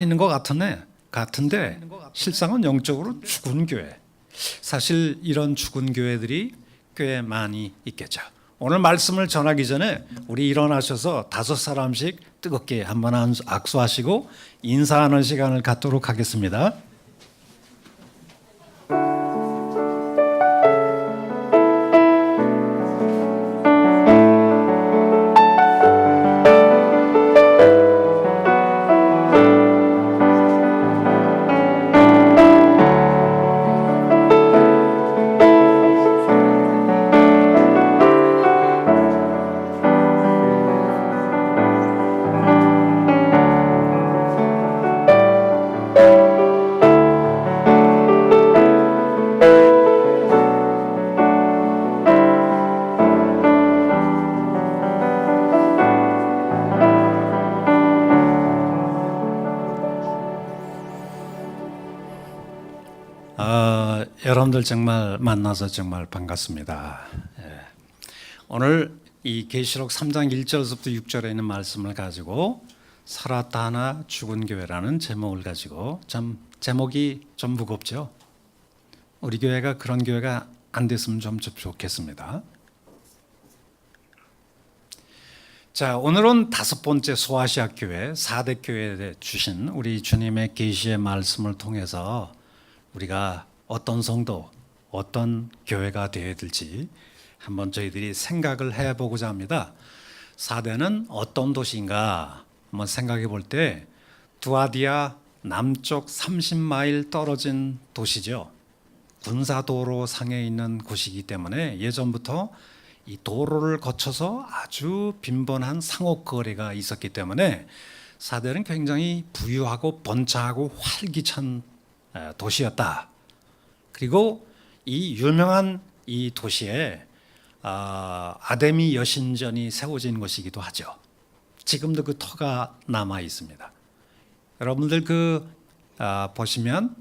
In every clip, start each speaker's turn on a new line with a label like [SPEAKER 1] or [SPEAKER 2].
[SPEAKER 1] 있는 것 같은데 실상은 영적으로 죽은 교회. 사실 이런 죽은 교회들이 꽤 많이 있겠죠. 오늘 말씀을 전하기 전에 우리 일어나셔서 5사람씩 뜨겁게 한번 악수하시고 인사하는 시간을 갖도록 하겠습니다. 여러분들 정말 만나서 정말 반갑습니다. 오늘 이 계시록 3장 1절부터 6절에 있는 말씀을 가지고 살았다 하나 죽은 교회라는 제목을 가지고 참 제목이 좀 무겁죠. 우리 교회가 그런 교회가 안 됐으면 좀 좋겠습니다. 자, 오늘은 5번째 소아시아 교회 4대 교회에 주신 우리 주님의 계시의 말씀을 통해서 우리가 어떤 성도, 어떤 교회가 되어야 될지 한번 저희들이 생각을 해보고자 합니다. 4대는 어떤 도시인가 한번 생각해 볼 때 두아디아 남쪽 30마일 떨어진 도시죠. 군사도로 상에 있는 곳이기 때문에 예전부터 이 도로를 거쳐서 아주 빈번한 상업 거래가 있었기 때문에 4대는 굉장히 부유하고 번창하고 활기찬 도시였다. 그리고 이 유명한 이 도시에 아데미 여신전이 세워진 곳이기도 하죠. 지금도 그 터가 남아 있습니다. 여러분들 보시면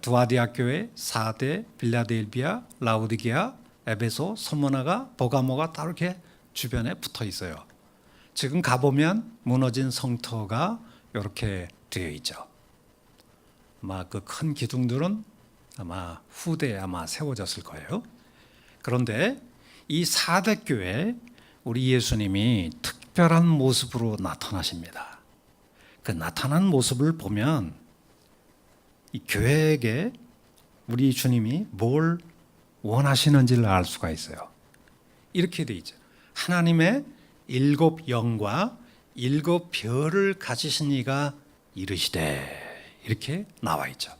[SPEAKER 1] 두아디아 교회, 4대, 빌라델비아, 라우디게아, 에베소, 스무나가, 버가모가 다 이렇게 주변에 붙어 있어요. 지금 가보면 무너진 성터가 이렇게 되어 있죠. 아마 그 큰 기둥들은 아마 후대에 아마 세워졌을 거예요. 그런데 이 4대 교회 우리 예수님이 특별한 모습으로 나타나십니다. 그 나타난 모습을 보면 이 교회에게 우리 주님이 뭘 원하시는지를 알 수가 있어요. 이렇게 돼 있죠. 하나님의 7 영과 7 별을 가지신 이가 이르시되 이렇게 나와 있죠.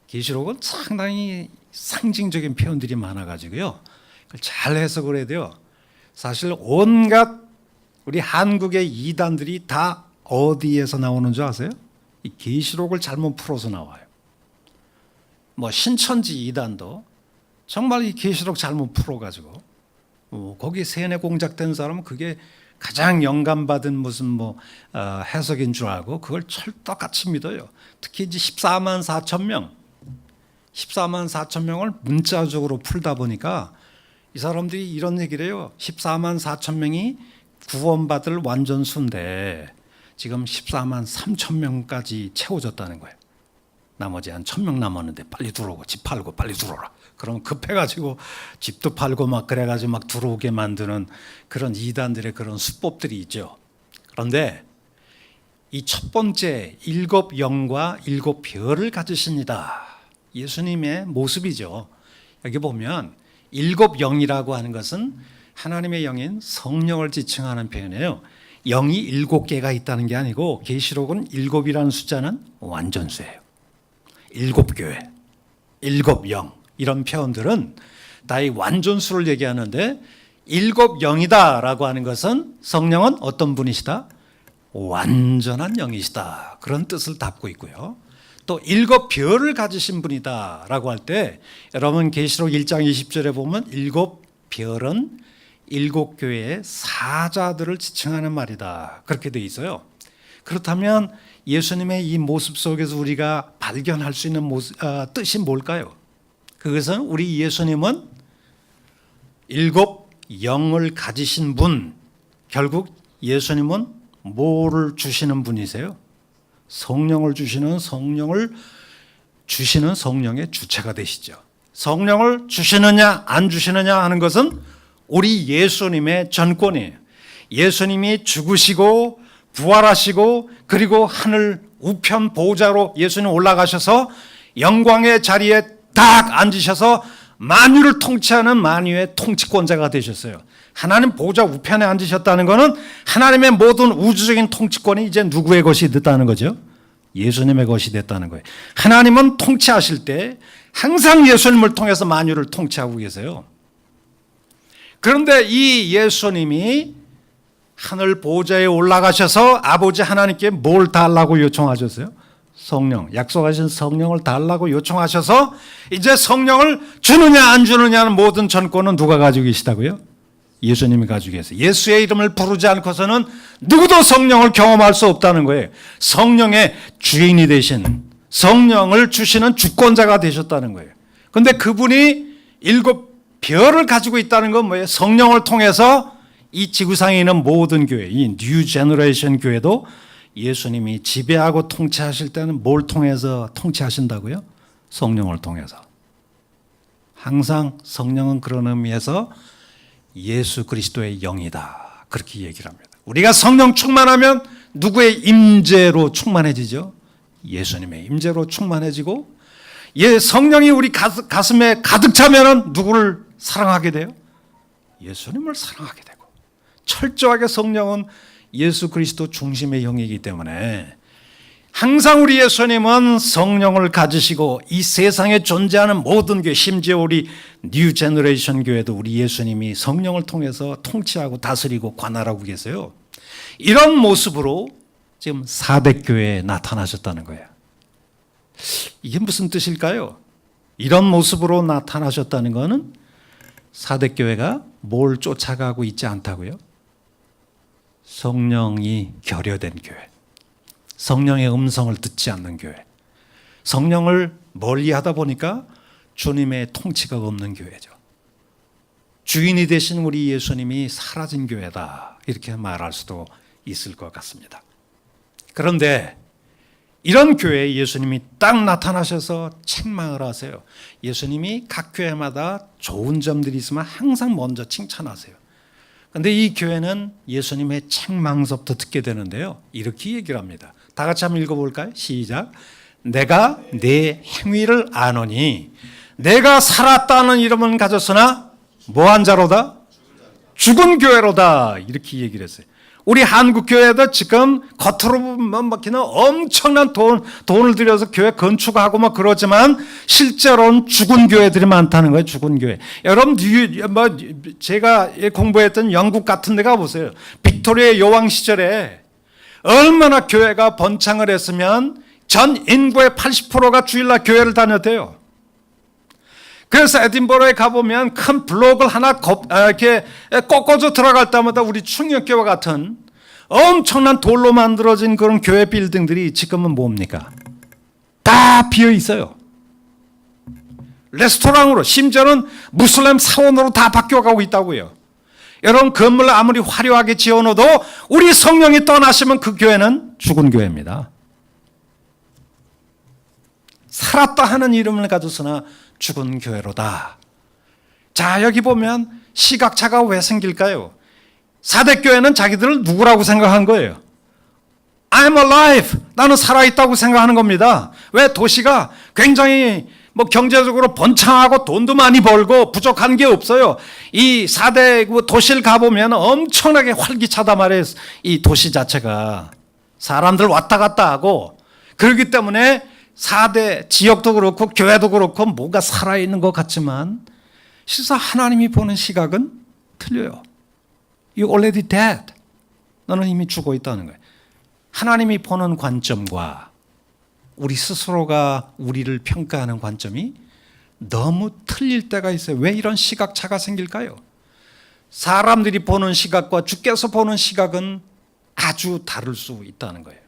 [SPEAKER 1] 계시록은 상당히 상징적인 표현들이 많아가지고요. 그걸 잘 해석을 해야 돼요. 사실 온갖 우리 한국의 이단들이 다 어디에서 나오는 줄 아세요? 이 계시록을 잘못 풀어서 나와요. 뭐 신천지 이단도 정말 이 계시록 잘못 풀어가지고 거기 세뇌 공작된 사람은 그게 가장 영감받은 무슨 해석인 줄 알고 그걸 철떡같이 믿어요. 특히 이제 14만 4천 명. 14만 4천 명을 문자적으로 풀다 보니까 이 사람들이 이런 얘기를 해요. 14만 4천 명이 구원받을 완전수인데 지금 14만 3천 명까지 채워졌다는 거예요. 나머지 한 1,000명 남았는데 빨리 들어오고 집 팔고 빨리 들어오라. 그럼 급해가지고 집도 팔고 막 그래가지고 막 들어오게 만드는 그런 이단들의 그런 수법들이 있죠. 그런데 이 첫 번째 7 영과 7 별을 가지십니다. 예수님의 모습이죠. 여기 보면 7 영이라고 하는 것은 하나님의 영인 성령을 지칭하는 표현이에요. 영이 7개가 있다는 게 아니고 계시록은 7이라는 숫자는 완전수예요. 7 교회, 7 영 이런 표현들은 다 이 완전수를 얘기하는데 7 영이다라고 하는 것은 성령은 어떤 분이시다? 완전한 영이시다. 그런 뜻을 담고 있고요. 또 7 별을 가지신 분이다라고 할 때 여러분 계시록 1장 20절에 보면 7 별은 7 교회의 사자들을 지칭하는 말이다. 그렇게 돼 있어요. 그렇다면 예수님의 이 모습 속에서 우리가 발견할 수 있는 뜻이 뭘까요? 그것은 우리 예수님은 7 영을 가지신 분, 결국 예수님은 뭐를 주시는 분이세요? 성령을 주시는 성령의 주체가 되시죠. 성령을 주시느냐 안 주시느냐 하는 것은 우리 예수님의 전권이에요. 예수님이 죽으시고 부활하시고 그리고 하늘 우편 보좌로 예수님 올라가셔서 영광의 자리에 딱 앉으셔서 만유를 통치하는 만유의 통치권자가 되셨어요. 하나님 보좌 우편에 앉으셨다는 것은 하나님의 모든 우주적인 통치권이 이제 누구의 것이 됐다는 거죠? 예수님의 것이 됐다는 거예요. 하나님은 통치하실 때 항상 예수님을 통해서 만유를 통치하고 계세요. 그런데 이 예수님이 하늘 보좌에 올라가셔서 아버지 하나님께 뭘 달라고 요청하셨어요? 성령, 약속하신 성령을 달라고 요청하셔서 이제 성령을 주느냐 안 주느냐는 모든 전권은 누가 가지고 계시다고요? 예수님이 가지고 계세요. 예수의 이름을 부르지 않고서는 누구도 성령을 경험할 수 없다는 거예요. 성령의 주인이 되신, 성령을 주시는 주권자가 되셨다는 거예요. 그런데 그분이 7별을 가지고 있다는 건 뭐예요? 성령을 통해서 이 지구상에 있는 모든 교회, 이 뉴 제너레이션 교회도 예수님이 지배하고 통치하실 때는 뭘 통해서 통치하신다고요? 성령을 통해서. 항상 성령은 그런 의미에서 예수 그리스도의 영이다, 그렇게 얘기를 합니다. 우리가 성령 충만하면 누구의 임재로 충만해지죠? 예수님의 임재로 충만해지고, 성령이 우리 가슴에 가득 차면 누구를 사랑하게 돼요? 예수님을 사랑하게 되고. 철저하게 성령은 예수 그리스도 중심의 영이기 때문에 항상 우리 예수님은 성령을 가지시고 이 세상에 존재하는 모든 교회, 심지어 우리 뉴 제너레이션 교회도 우리 예수님이 성령을 통해서 통치하고 다스리고 관할하고 계세요. 이런 모습으로 지금 사대교회에 나타나셨다는 거예요. 이게 무슨 뜻일까요? 이런 모습으로 나타나셨다는 것은 사대교회가 뭘 쫓아가고 있지 않다고요? 성령이 결여된 교회, 성령의 음성을 듣지 않는 교회, 성령을 멀리하다 보니까 주님의 통치가 없는 교회죠. 주인이 되신 우리 예수님이 사라진 교회다, 이렇게 말할 수도 있을 것 같습니다. 그런데 이런 교회에 예수님이 딱 나타나셔서 책망을 하세요. 예수님이 각 교회마다 좋은 점들이 있으면 항상 먼저 칭찬하세요. 그런데 이 교회는 예수님의 책망서부터 듣게 되는데요, 이렇게 얘기를 합니다. 다 같이 한번 읽어볼까요? 시작. 내가 네 행위를 아노니 내가 살았다는 이름은 가졌으나 뭐한 자로다? 죽은 교회로다, 이렇게 얘기를 했어요. 우리 한국 교회도 지금 겉으로만 막히는 엄청난 돈을 들여서 교회 건축하고 막 그러지만 실제로는 죽은 교회들이 많다는 거예요. 죽은 교회. 여러분, 제가 공부했던 영국 같은 데 가보세요. 빅토리아 여왕 시절에 얼마나 교회가 번창을 했으면 전 인구의 80%가 주일날 교회를 다녔대요. 그래서 에딘버러에 가보면 큰 블록을 하나 이렇게 꺾어져 들어갈 때마다 우리 충격교와 같은 엄청난 돌로 만들어진 그런 교회 빌딩들이 지금은 뭡니까? 다 비어 있어요. 레스토랑으로, 심지어는 무슬림 사원으로 다 바뀌어가고 있다고요. 여러분, 건물을 아무리 화려하게 지어놓아도 우리 성령이 떠나시면 그 교회는 죽은 교회입니다. 살았다 하는 이름을 가졌으나 죽은 교회로다. 자, 여기 보면 시각차가 왜 생길까요? 사대교회는 자기들을 누구라고 생각한 거예요? I'm alive. 나는 살아있다고 생각하는 겁니다. 왜? 도시가 굉장히 경제적으로 번창하고 돈도 많이 벌고 부족한 게 없어요. 이 4대 도시를 가보면 엄청나게 활기차단 말이에요. 이 도시 자체가 사람들 왔다 갔다 하고, 그렇기 때문에 4대 지역도 그렇고 교회도 그렇고 뭔가 살아있는 것 같지만 실상 하나님이 보는 시각은 틀려요. You're already dead. 너는 이미 죽어 있다는 거예요. 하나님이 보는 관점과 우리 스스로가 우리를 평가하는 관점이 너무 틀릴 때가 있어요. 왜 이런 시각차가 생길까요? 사람들이 보는 시각과 주께서 보는 시각은 아주 다를 수 있다는 거예요.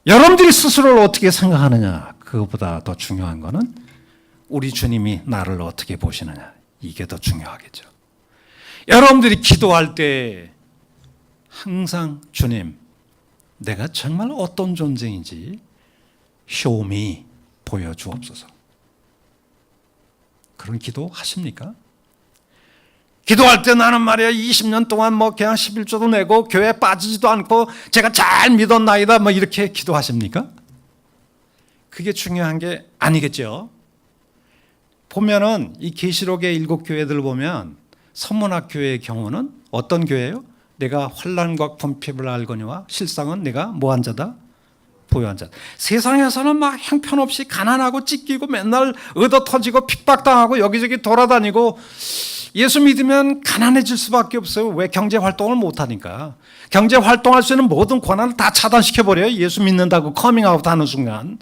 [SPEAKER 1] 여러분들이 스스로를 어떻게 생각하느냐, 그것보다 더 중요한 것은 우리 주님이 나를 어떻게 보시느냐, 이게 더 중요하겠죠. 여러분들이 기도할 때 항상 주님, 내가 정말 어떤 존재인지 쇼미 보여주옵소서. 그런 기도 하십니까? 기도할 때 나는 말이야 20년 동안 뭐 그냥 11조도 내고 교회 빠지지도 않고 제가 잘 믿었나이다 뭐 이렇게 기도하십니까? 그게 중요한 게 아니겠죠. 보면은 이 계시록의 7교회들 보면 선문학 교회의 경우는 어떤 교회예요? 내가 환난과 궁핍을 알거니와 실상은 내가 뭐한 자다? 부유한 자. 세상에서는 막 형편없이 가난하고 찢기고 맨날 얻어터지고 핍박당하고 여기저기 돌아다니고 예수 믿으면 가난해질 수밖에 없어요. 왜? 경제활동을 못하니까. 경제활동할 수 있는 모든 권한을 다 차단시켜버려요. 예수 믿는다고 커밍아웃 하는 순간.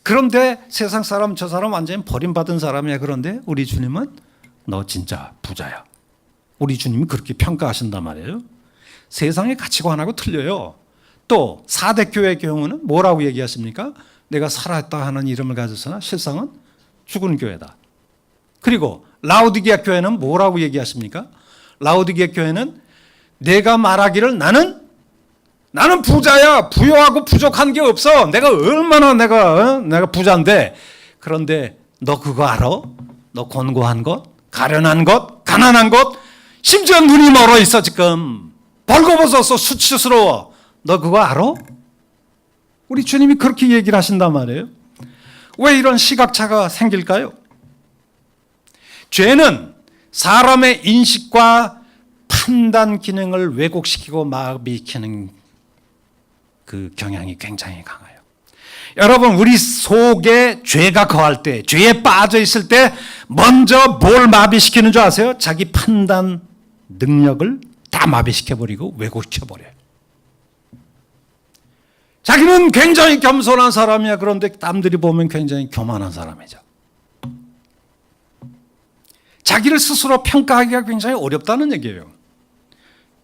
[SPEAKER 1] 그런데 세상 사람 저 사람 완전히 버림받은 사람이야. 그런데 우리 주님은 너 진짜 부자야. 우리 주님이 그렇게 평가하신단 말이에요. 세상의 가치관하고 틀려요. 또 4대 교회의 경우는 뭐라고 얘기하십니까? 내가 살아있다 하는 이름을 가졌으나 실상은 죽은 교회다. 그리고 라오디게아 교회는 뭐라고 얘기하십니까? 라오디게아 교회는 내가 말하기를 나는 부자야. 부유하고 부족한 게 없어. 내가 얼마나 내가 부자인데. 그런데 너 그거 알아? 너 곤고한 것, 가련한 것, 가난한 것, 심지어 눈이 멀어 있어 지금. 벌거벗었어. 수치스러워. 너 그거 알아? 우리 주님이 그렇게 얘기를 하신단 말이에요. 왜 이런 시각차가 생길까요? 죄는 사람의 인식과 판단 기능을 왜곡시키고 마비시키는 그 경향이 굉장히 강해요. 여러분, 우리 속에 죄가 거할 때, 죄에 빠져 있을 때 먼저 뭘 마비시키는 줄 아세요? 자기 판단 능력을 다 마비시켜버리고 왜곡시켜버려요. 자기는 굉장히 겸손한 사람이야. 그런데 남들이 보면 굉장히 교만한 사람이죠. 자기를 스스로 평가하기가 굉장히 어렵다는 얘기예요.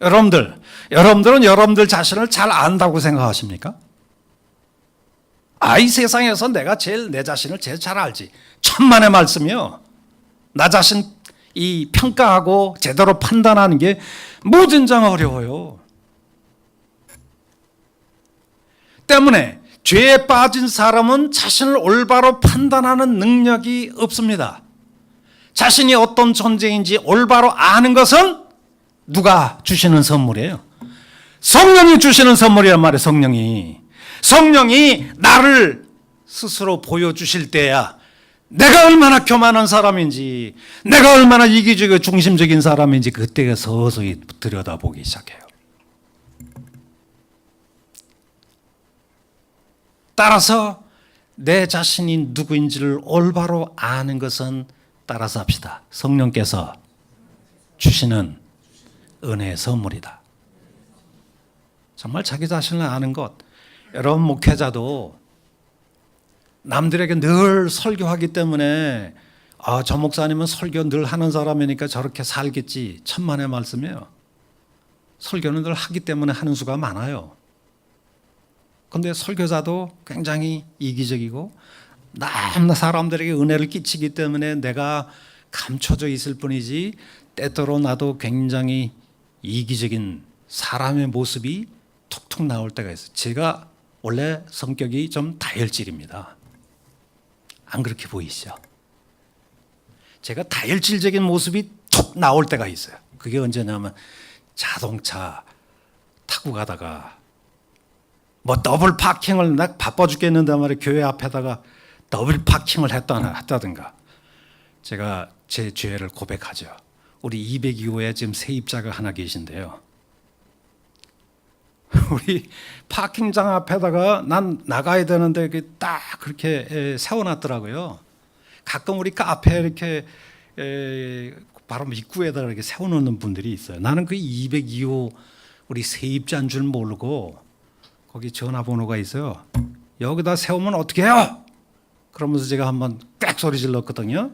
[SPEAKER 1] 여러분들은 여러분들 자신을 잘 안다고 생각하십니까? 이 세상에서 내가 내 자신을 제일 잘 알지. 천만의 말씀이요. 나 자신 이 평가하고 제대로 판단하는 게 무진장 어려워요. 때문에 죄에 빠진 사람은 자신을 올바로 판단하는 능력이 없습니다. 자신이 어떤 존재인지 올바로 아는 것은 누가 주시는 선물이에요? 성령이 주시는 선물이란 말이에요. 성령이 나를 스스로 보여주실 때야 내가 얼마나 교만한 사람인지, 내가 얼마나 이기적이고 중심적인 사람인지 그때가 서서히 들여다보기 시작해요. 따라서 내 자신이 누구인지를 올바로 아는 것은 따라서 합시다. 성령께서 주시는 은혜의 선물이다. 정말 자기 자신을 아는 것. 여러분 목회자도 남들에게 늘 설교하기 때문에 저 목사님은 설교 늘 하는 사람이니까 저렇게 살겠지. 천만의 말씀이에요. 설교는 늘 하기 때문에 하는 수가 많아요. 그런데 설교자도 굉장히 이기적이고 너무나 사람들에게 은혜를 끼치기 때문에 내가 감춰져 있을 뿐이지 때때로 나도 굉장히 이기적인 사람의 모습이 툭툭 나올 때가 있어요. 제가 원래 성격이 좀 다혈질입니다. 안 그렇게 보이시죠? 제가 다혈질적인 모습이 툭 나올 때가 있어요. 그게 언제냐면 자동차 타고 가다가 뭐 더블 파킹을 나 바빠 죽겠는데 말이야 교회 앞에다가 더블 파킹을 했다든가 제가 제 죄를 고백하죠. 우리 202호에 지금 세입자가 하나 계신데요. 우리 파킹장 앞에다가 난 나가야 되는데 딱 그렇게 세워놨더라고요. 가끔 우리 카페에 이렇게 바로 입구에다가 이렇게 세워놓는 분들이 있어요. 나는 그 202호 우리 세입자인 줄 모르고 거기 전화번호가 있어요. 여기다 세우면 어떻게 해요? 그러면서 제가 한번 꽥 소리 질렀거든요.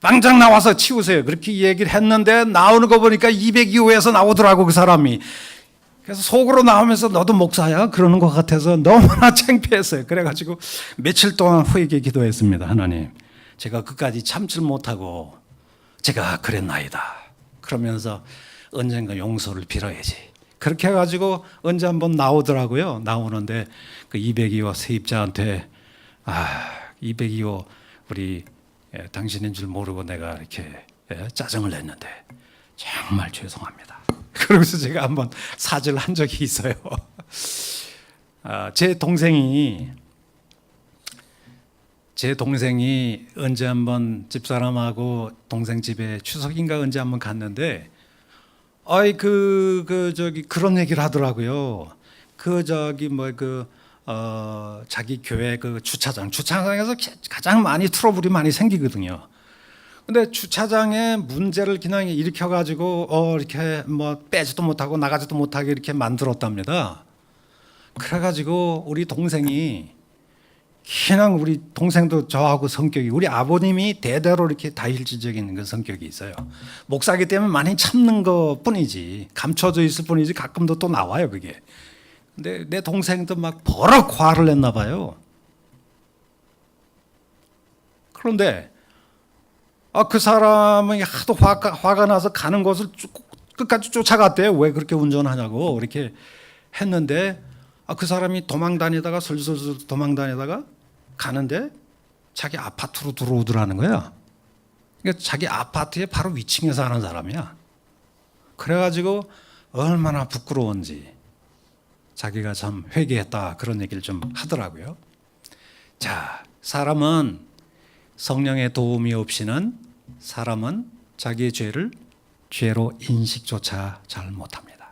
[SPEAKER 1] 당장 나와서 치우세요. 그렇게 얘기를 했는데 나오는 거 보니까 202호에서 나오더라고 그 사람이. 그래서 속으로 나오면서 너도 목사야? 그러는 것 같아서 너무나 창피했어요. 그래가지고 며칠 동안 후에게 기도했습니다. 하나님, 제가 그까지 참질 못하고 제가 그랬나이다. 그러면서 언젠가 용서를 빌어야지. 그렇게 해가지고 언제 한번 나오더라고요. 나오는데 그 202호 세입자한테 202호 우리 당신인 줄 모르고 내가 이렇게 짜증을 냈는데 정말 죄송합니다. 그러고서 제가 한번 사죄를 한 적이 있어요. 제 동생이 언제 한번 집사람하고 동생 집에 추석인가 언제 한번 갔는데 그런 얘기를 하더라고요. 자기 교회 그 주차장에서 가장 많이 트러블이 많이 생기거든요. 근데 주차장에 문제를 그냥 일으켜가지고 이렇게 뭐 빼지도 못하고 나가지도 못하게 이렇게 만들었답니다. 그래가지고 우리 동생이 그냥 우리 동생도 저하고 성격이 우리 아버님이 대대로 이렇게 다혈질적인 그 성격이 있어요. 목사기 때문에 많이 참는 것 뿐이지 감춰져 있을 뿐이지 가끔도 또 나와요 그게. 근데 내 동생도 막 버럭 화를 냈나 봐요. 그런데 그 사람이 하도 화가 나서 가는 곳을 끝까지 쫓아갔대요. 왜 그렇게 운전하냐고 이렇게 했는데 그 사람이 도망다니다가 슬슬 도망다니다가 가는데 자기 아파트로 들어오더라는 거야. 그러니까 자기 아파트의 바로 위층에 사는 사람이야. 그래가지고 얼마나 부끄러운지 자기가 참 회개했다 그런 얘기를 좀 하더라고요. 자, 사람은 성령의 도움이 없이는 사람은 자기의 죄를 죄로 인식조차 잘 못합니다.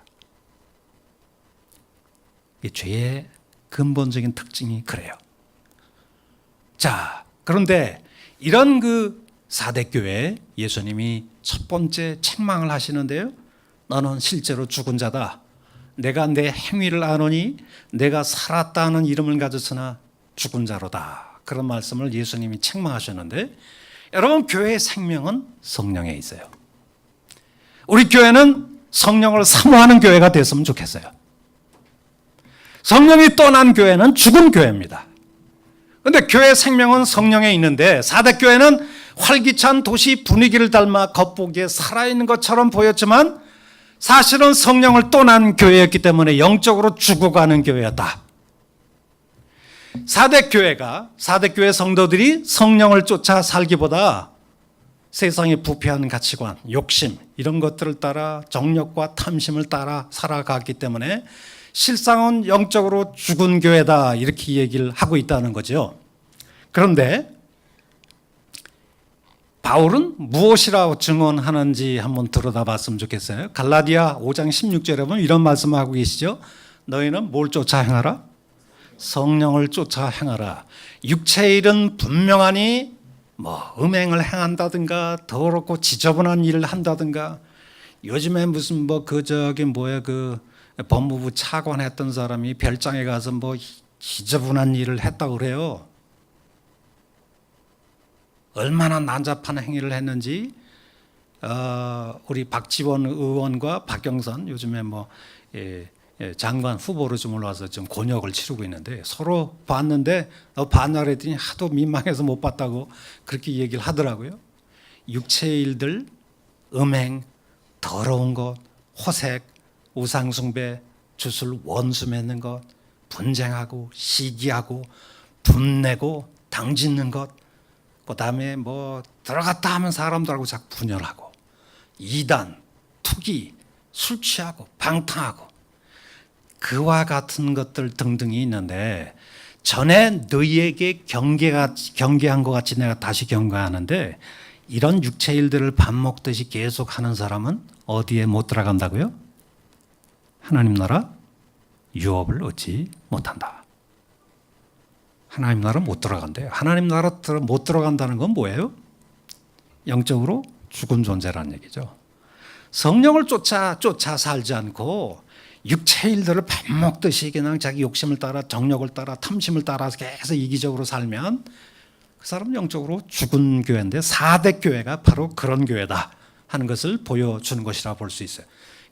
[SPEAKER 1] 이 죄의 근본적인 특징이 그래요. 자, 그런데 이런 그 사대교회 예수님이 첫 번째 책망을 하시는데요. 너는 실제로 죽은 자다. 내가 내 행위를 아노니 내가 살았다는 이름을 가졌으나 죽은 자로다. 그런 말씀을 예수님이 책망하셨는데 여러분 교회의 생명은 성령에 있어요. 우리 교회는 성령을 사모하는 교회가 됐으면 좋겠어요. 성령이 떠난 교회는 죽은 교회입니다. 그런데 교회의 생명은 성령에 있는데 사대교회는 활기찬 도시 분위기를 닮아 겉보기에 살아있는 것처럼 보였지만 사실은 성령을 떠난 교회였기 때문에 영적으로 죽어가는 교회였다. 사대교회 성도들이 성령을 쫓아 살기보다 세상의 부패한 가치관, 욕심 이런 것들을 따라 정욕과 탐심을 따라 살아갔기 때문에 실상은 영적으로 죽은 교회다 이렇게 얘기를 하고 있다는 거죠. 그런데 바울은 무엇이라고 증언하는지 한번 들여다봤으면 좋겠어요. 갈라디아 5장 16절에 보면 이런 말씀을 하고 계시죠. 너희는 뭘 쫓아 행하라? 성령을 쫓아 행하라. 육체의 일은 분명하니 음행을 행한다든가 더럽고 지저분한 일을 한다든가 요즘에 무슨 법무부 차관 했던 사람이 별장에 가서 지저분한 일을 했다고 그래요. 얼마나 난잡한 행위를 했는지 우리 박지원 의원과 박경선 요즘에 장관 후보로 좀 올라와서 좀 곤욕을 치르고 있는데 서로 봤는데 반말했더니 하도 민망해서 못 봤다고 그렇게 얘기를 하더라고요. 육체의 일들, 음행, 더러운 것, 호색, 우상숭배, 주술 원수 맺는 것, 분쟁하고 시기하고 분내고 당짓는 것, 그 다음에 들어갔다 하면 사람들하고 자꾸 분열하고 이단, 투기, 술 취하고 방탕하고 그와 같은 것들 등등이 있는데 전에 너희에게 경계한 것 같이 내가 다시 경고하는데 이런 육체 일들을 밥 먹듯이 계속 하는 사람은 어디에 못 들어간다고요? 하나님 나라 유업을 얻지 못한다. 하나님 나라 못 들어간대요. 하나님 나라 못 들어간다는 건 뭐예요? 영적으로 죽은 존재라는 얘기죠. 성령을 쫓아 살지 않고 육체 일들을 밥 먹듯이 그냥 자기 욕심을 따라 정욕을 따라 탐심을 따라서 계속 이기적으로 살면 그 사람은 영적으로 죽은 교회인데 사대 교회가 바로 그런 교회다 하는 것을 보여주는 것이라 볼 수 있어요.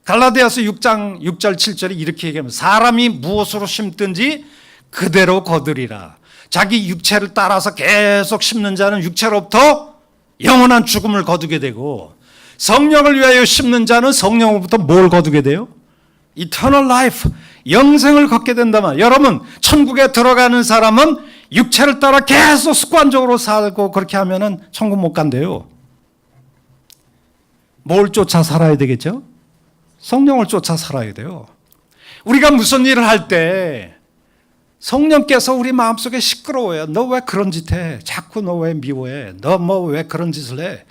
[SPEAKER 1] 갈라디아서 6장 6절 7절에 이렇게 얘기합니다. 사람이 무엇으로 심든지 그대로 거두리라. 자기 육체를 따라서 계속 심는 자는 육체로부터 영원한 죽음을 거두게 되고 성령을 위하여 심는 자는 성령으로부터 뭘 거두게 돼요? eternal life, 영생을 걷게 된다면, 여러분 천국에 들어가는 사람은 육체를 따라 계속 습관적으로 살고 그렇게 하면은 천국 못 간대요. 뭘 쫓아 살아야 되겠죠? 성령을 쫓아 살아야 돼요. 우리가 무슨 일을 할 때 성령께서 우리 마음속에 시끄러워요. 너 왜 그런 짓 해? 자꾸 너 왜 미워해? 너 뭐 왜 그런 짓을 해?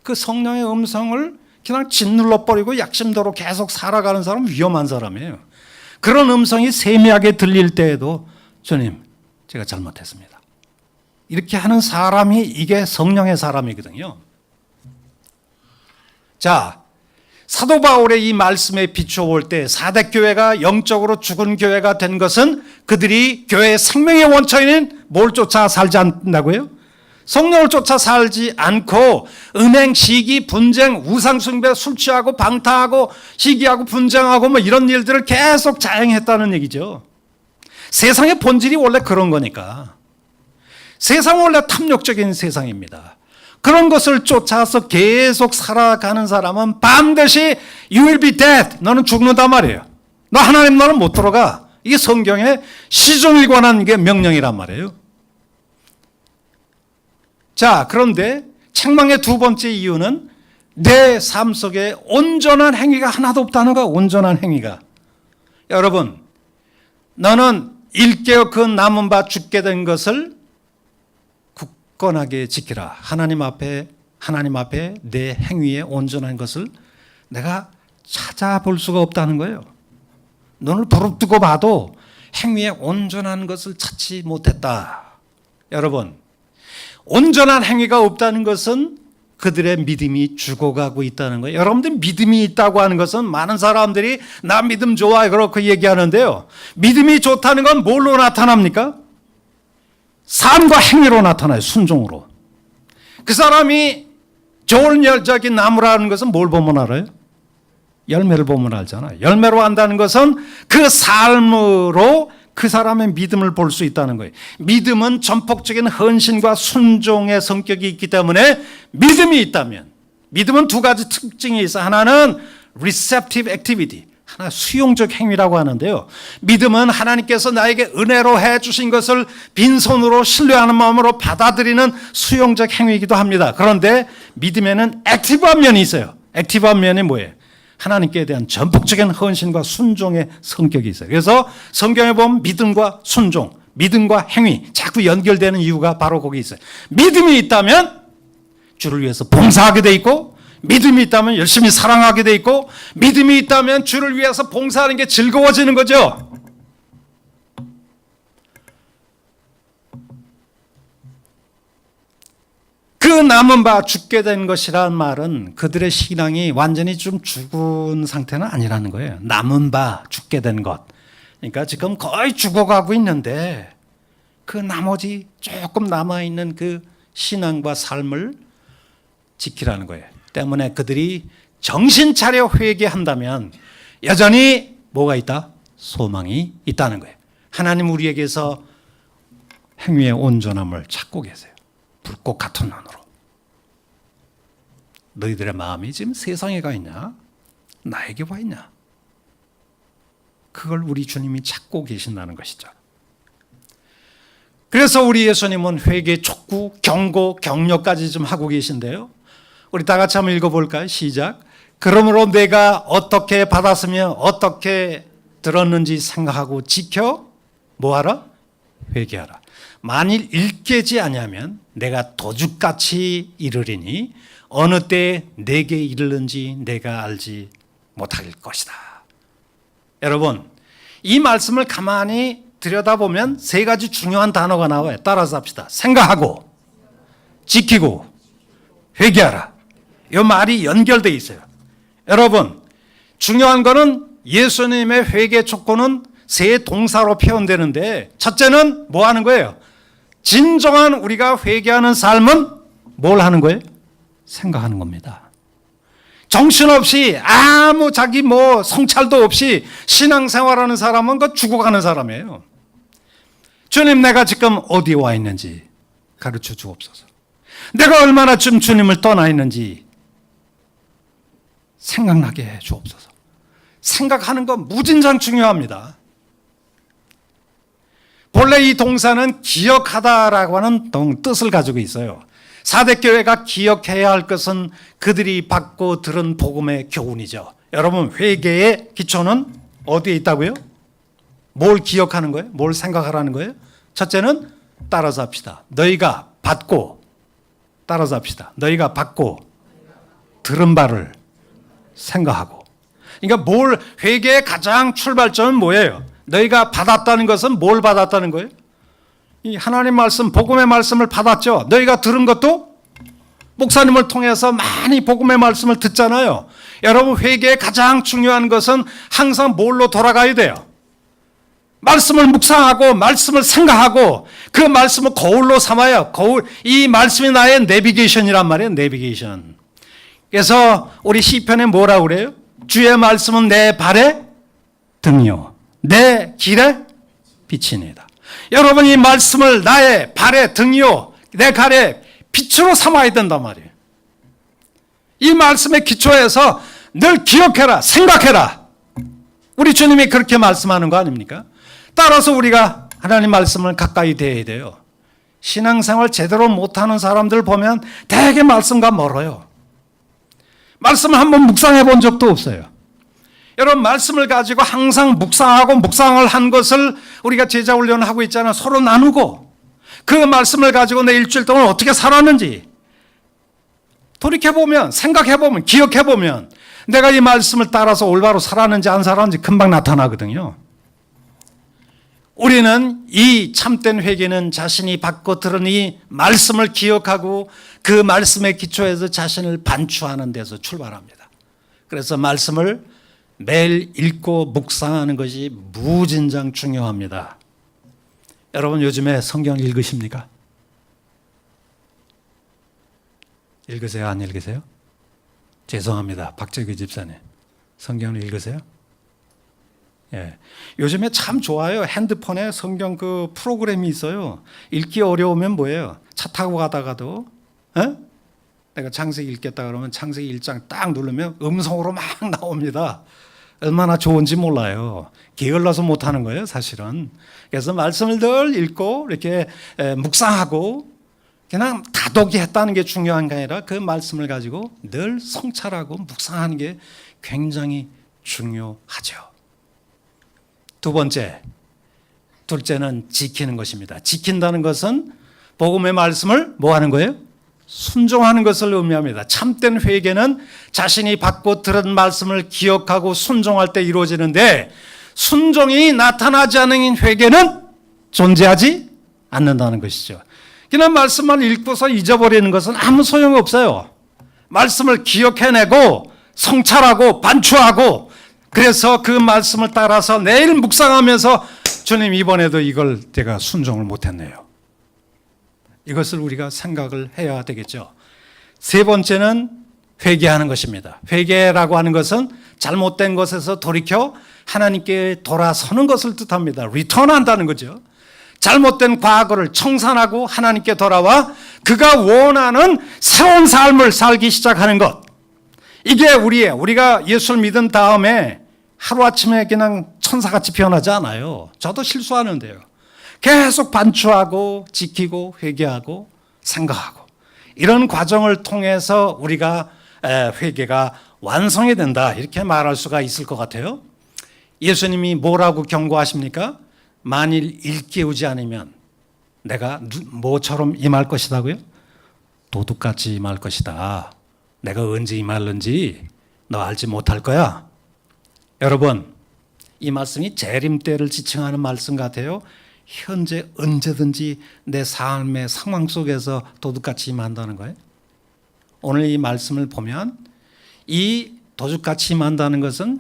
[SPEAKER 1] 그 성령의 음성을 그냥 짓눌러 버리고 약심대로 계속 살아가는 사람은 위험한 사람이에요. 그런 음성이 세미하게 들릴 때에도 주님, 제가 잘못했습니다. 이렇게 하는 사람이 이게 성령의 사람이거든요. 자, 사도 바울의 이 말씀에 비추어 볼 때 사대 교회가 영적으로 죽은 교회가 된 것은 그들이 교회의 생명의 원천인 뭘 쫓아 살지 않는다고요? 성령을 쫓아 살지 않고 음행, 시기, 분쟁, 우상숭배, 술 취하고 방탕하고 시기하고 분쟁하고 뭐 이런 일들을 계속 자행했다는 얘기죠. 세상의 본질이 원래 그런 거니까. 세상은 원래 탐욕적인 세상입니다. 그런 것을 쫓아서 계속 살아가는 사람은 반드시 you will be dead. 너는 죽는단 말이에요. 너 하나님 나라는 못 들어가. 이게 성경의 시종일 관한 게 명령이란 말이에요. 자, 그런데 책망의 두 번째 이유는 내 삶 속에 온전한 행위가 하나도 없다는 거야. 온전한 행위가. 여러분, 너는 일깨어 그 남은 바 죽게 된 것을 굳건하게 지키라. 하나님 앞에 내 행위의 온전한 것을 내가 찾아볼 수가 없다는 거예요. 눈을 부릅뜨고 봐도 행위의 온전한 것을 찾지 못했다. 여러분, 온전한 행위가 없다는 것은 그들의 믿음이 죽어가고 있다는 거예요. 여러분들 믿음이 있다고 하는 것은 많은 사람들이 나 믿음 좋아 그렇게 얘기하는데요. 믿음이 좋다는 건 뭘로 나타납니까? 삶과 행위로 나타나요. 순종으로. 그 사람이 좋은 열작이 나무라는 것은 뭘 보면 알아요? 열매를 보면 알잖아요. 열매로 안다는 것은 그 삶으로 그 사람의 믿음을 볼 수 있다는 거예요. 믿음은 전폭적인 헌신과 순종의 성격이 있기 때문에 믿음이 있다면, 믿음은 두 가지 특징이 있어요. 하나는 receptive activity, 하나 수용적 행위라고 하는데요. 믿음은 하나님께서 나에게 은혜로 해주신 것을 빈손으로 신뢰하는 마음으로 받아들이는 수용적 행위이기도 합니다. 그런데 믿음에는 액티브한 면이 있어요. 액티브한 면이 뭐예요? 하나님께 대한 전폭적인 헌신과 순종의 성격이 있어요. 그래서 성경에 보면 믿음과 순종, 믿음과 행위 자꾸 연결되는 이유가 바로 거기 있어요. 믿음이 있다면 주를 위해서 봉사하게 돼 있고, 믿음이 있다면 열심히 사랑하게 돼 있고, 믿음이 있다면 주를 위해서 봉사하는 게 즐거워지는 거죠. 그 남은 바 죽게 된 것이라는 말은 그들의 신앙이 완전히 좀 죽은 상태는 아니라는 거예요. 남은 바 죽게 된 것. 그러니까 지금 거의 죽어가고 있는데 그 나머지 조금 남아있는 그 신앙과 삶을 지키라는 거예요. 때문에 그들이 정신 차려 회개한다면 여전히 뭐가 있다? 소망이 있다는 거예요. 하나님 우리에게서 행위의 온전함을 찾고 계세요. 불꽃 같은 눈으로. 너희들의 마음이 지금 세상에 가 있냐? 나에게 와 있냐? 그걸 우리 주님이 찾고 계신다는 것이죠. 그래서 우리 예수님은 회개, 촉구, 경고, 격려까지 좀 하고 계신데요. 우리 다 같이 한번 읽어볼까요? 시작. 그러므로 내가 어떻게 받았으며 어떻게 들었는지 생각하고 지켜 뭐하라? 회개하라. 만일 일깨지 아니하면 내가 도둑같이 이르리니 어느 때 내게 이르는지 내가 알지 못할 것이다. 여러분, 이 말씀을 가만히 들여다보면 세 가지 중요한 단어가 나와요. 따라서 합시다. 생각하고, 지키고, 회개하라. 이 말이 연결되어 있어요. 여러분, 중요한 거는 예수님의 회개 촉구는 세 동사로 표현되는데, 첫째는 뭐 하는 거예요? 진정한 우리가 회개하는 삶은 뭘 하는 거예요? 생각하는 겁니다. 정신없이 아무 자기 뭐 성찰도 없이 신앙생활하는 사람은 그 죽어가는 사람이에요. 주님, 내가 지금 어디에 와 있는지 가르쳐 주옵소서. 내가 얼마나 좀 주님을 떠나 있는지 생각나게 해 주옵소서. 생각하는 건 무진장 중요합니다. 본래 이 동사는 기억하다라고 하는 뜻을 가지고 있어요. 사대교회가 기억해야 할 것은 그들이 받고 들은 복음의 교훈이죠. 여러분, 회개의 기초는 어디에 있다고요? 뭘 기억하는 거예요? 뭘 생각하라는 거예요? 첫째는 따라서 합시다. 너희가 받고, 따라서 합시다. 너희가 받고 들은 바를 생각하고. 그러니까 회개의 가장 출발점은 뭐예요? 너희가 받았다는 것은 뭘 받았다는 거예요? 이 하나님 말씀, 복음의 말씀을 받았죠. 너희가 들은 것도 목사님을 통해서 많이 복음의 말씀을 듣잖아요. 여러분, 회개의 가장 중요한 것은 항상 뭘로 돌아가야 돼요? 말씀을 묵상하고 말씀을 생각하고 그 말씀을 거울로 삼아요. 이 말씀이 나의 내비게이션이란 말이에요. 내비게이션. 그래서 우리 시편에 뭐라고 그래요? 주의 말씀은 내 발의 등이요 내 길의 빛이니다. 여러분, 이 말씀을 나의 발의 등이요 내 발의 빛으로 삼아야 된단 말이에요. 이 말씀의 기초에서 늘 기억해라, 생각해라. 우리 주님이 그렇게 말씀하는 거 아닙니까? 따라서 우리가 하나님 말씀을 가까이 대해야 돼요. 신앙생활 제대로 못하는 사람들 보면 되게 말씀과 멀어요. 말씀을 한번 묵상해 본 적도 없어요. 여러분, 말씀을 가지고 항상 묵상을 한 것을 우리가 제자 훈련을 하고 있잖아요. 서로 나누고 그 말씀을 가지고 내 일주일 동안 어떻게 살았는지 돌이켜보면, 생각해보면, 기억해보면 내가 이 말씀을 따라서 올바로 살았는지 안 살았는지 금방 나타나거든요. 우리는 이 참된 회개는 자신이 받고 들은 이 말씀을 기억하고 그 말씀의 기초에서 자신을 반추하는 데서 출발합니다. 그래서 말씀을 매일 읽고 묵상하는 것이 무진장 중요합니다. 여러분, 요즘에 성경 읽으십니까? 읽으세요? 안 읽으세요? 죄송합니다. 박재규 집사님. 성경을 읽으세요? 예. 요즘에 참 좋아요. 핸드폰에 성경 그 프로그램이 있어요. 읽기 어려우면 뭐예요? 차 타고 가다가도 내가 창세기 읽겠다 그러면 창세기 1장 딱 누르면 음성으로 막 나옵니다. 얼마나 좋은지 몰라요. 게을러서 못하는 거예요, 사실은. 그래서 말씀을 늘 읽고 이렇게 묵상하고 그냥 다독이 했다는 게 중요한 게 아니라 그 말씀을 가지고 늘 성찰하고 묵상하는 게 굉장히 중요하죠. 두 번째, 둘째는 지키는 것입니다. 지킨다는 것은 복음의 말씀을 뭐 하는 거예요? 순종하는 것을 의미합니다. 참된 회개는 자신이 받고 들은 말씀을 기억하고 순종할 때 이루어지는데 순종이 나타나지 않은 회개는 존재하지 않는다는 것이죠. 그냥 말씀만 읽고서 잊어버리는 것은 아무 소용이 없어요. 말씀을 기억해내고 성찰하고 반추하고 그래서 그 말씀을 따라서 매일 묵상하면서 주님, 이번에도 이걸 제가 순종을 못했네요. 이것을 우리가 생각을 해야 되겠죠. 세 번째는 회개하는 것입니다. 회개라고 하는 것은 잘못된 것에서 돌이켜 하나님께 돌아서는 것을 뜻합니다. 리턴한다는 거죠. 잘못된 과거를 청산하고 하나님께 돌아와 그가 원하는 새로운 삶을 살기 시작하는 것. 이게 우리가 예수를 믿은 다음에 하루아침에 그냥 천사같이 변하지 않아요. 저도 실수하는데요. 계속 반추하고 지키고 회개하고 생각하고 이런 과정을 통해서 우리가 회개가 완성이 된다, 이렇게 말할 수가 있을 것 같아요. 예수님이 뭐라고 경고하십니까? 만일 일깨우지 않으면 내가 뭐처럼 임할 것이다고요? 도둑같이 임할 것이다. 내가 언제 임할는지 너 알지 못할 거야. 여러분, 이 말씀이 재림 때를 지칭하는 말씀 같아요. 현재 언제든지 내 삶의 상황 속에서 도둑같이 임한다는 거예요. 오늘 이 말씀을 보면 이 도둑같이 임한다는 것은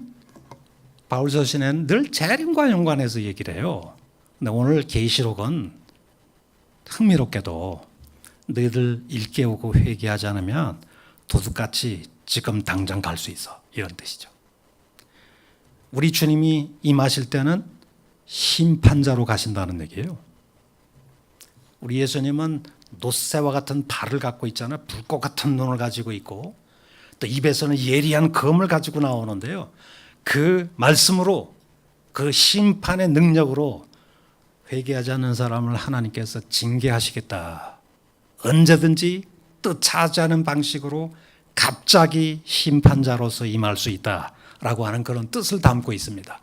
[SPEAKER 1] 바울 서신에는 늘 재림과 연관해서 얘기를 해요. 근데 오늘 계시록은 흥미롭게도 너희들 일깨우고 회개하지 않으면 도둑같이 지금 당장 갈 수 있어, 이런 뜻이죠. 우리 주님이 임하실 때는 심판자로 가신다는 얘기예요. 우리 예수님은 노새와 같은 발을 갖고 있잖아요. 불꽃 같은 눈을 가지고 있고 또 입에서는 예리한 검을 가지고 나오는데요. 그 말씀으로, 그 심판의 능력으로 회개하지 않는 사람을 하나님께서 징계하시겠다. 언제든지 뜻하지 않은 방식으로 갑자기 심판자로서 임할 수 있다라고 하는 그런 뜻을 담고 있습니다.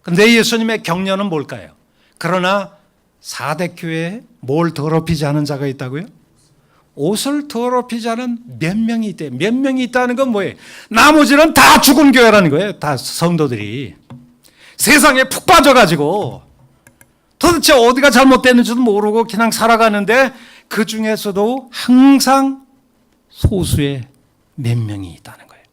[SPEAKER 1] 그런데 예수님의 격려는 뭘까요? 그러나 사대교회에 뭘 더럽히지 않은 자가 있다고요? 옷을 더럽히지 않은 몇 명이 있대요. 몇 명이 있다는 건 뭐예요? 나머지는 다 죽은 교회라는 거예요. 다 성도들이. 세상에 푹 빠져가지고 도대체 어디가 잘못됐는지도 모르고 그냥 살아가는데 그 중에서도 항상 소수의 몇 명이 있다는 거예요.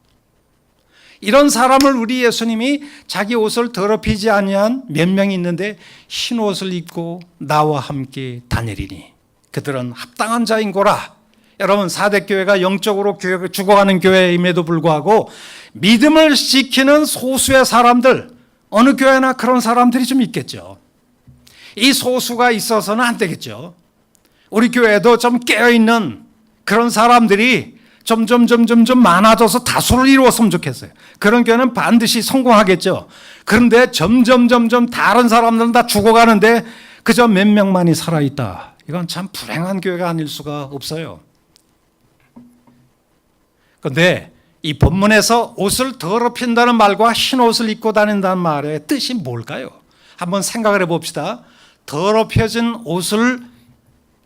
[SPEAKER 1] 이런 사람을 우리 예수님이 자기 옷을 더럽히지 아니한 몇 명이 있는데 흰 옷을 입고 나와 함께 다니리니 그들은 합당한 자인고라. 여러분, 사대교회가 영적으로 죽어가는 교회임에도 불구하고 믿음을 지키는 소수의 사람들, 어느 교회나 그런 사람들이 좀 있겠죠. 이 소수가 있어서는 안 되겠죠. 우리 교회도 좀 깨어있는 그런 사람들이 점점 많아져서 다수를 이루었으면 좋겠어요. 그런 교회는 반드시 성공하겠죠. 그런데 점점 다른 사람들은 다 죽어가는데 그저 몇 명만이 살아있다. 이건 참 불행한 교회가 아닐 수가 없어요. 그런데 이 본문에서 옷을 더럽힌다는 말과 흰 옷을 입고 다닌다는 말의 뜻이 뭘까요? 한번 생각을 해봅시다. 더럽혀진 옷을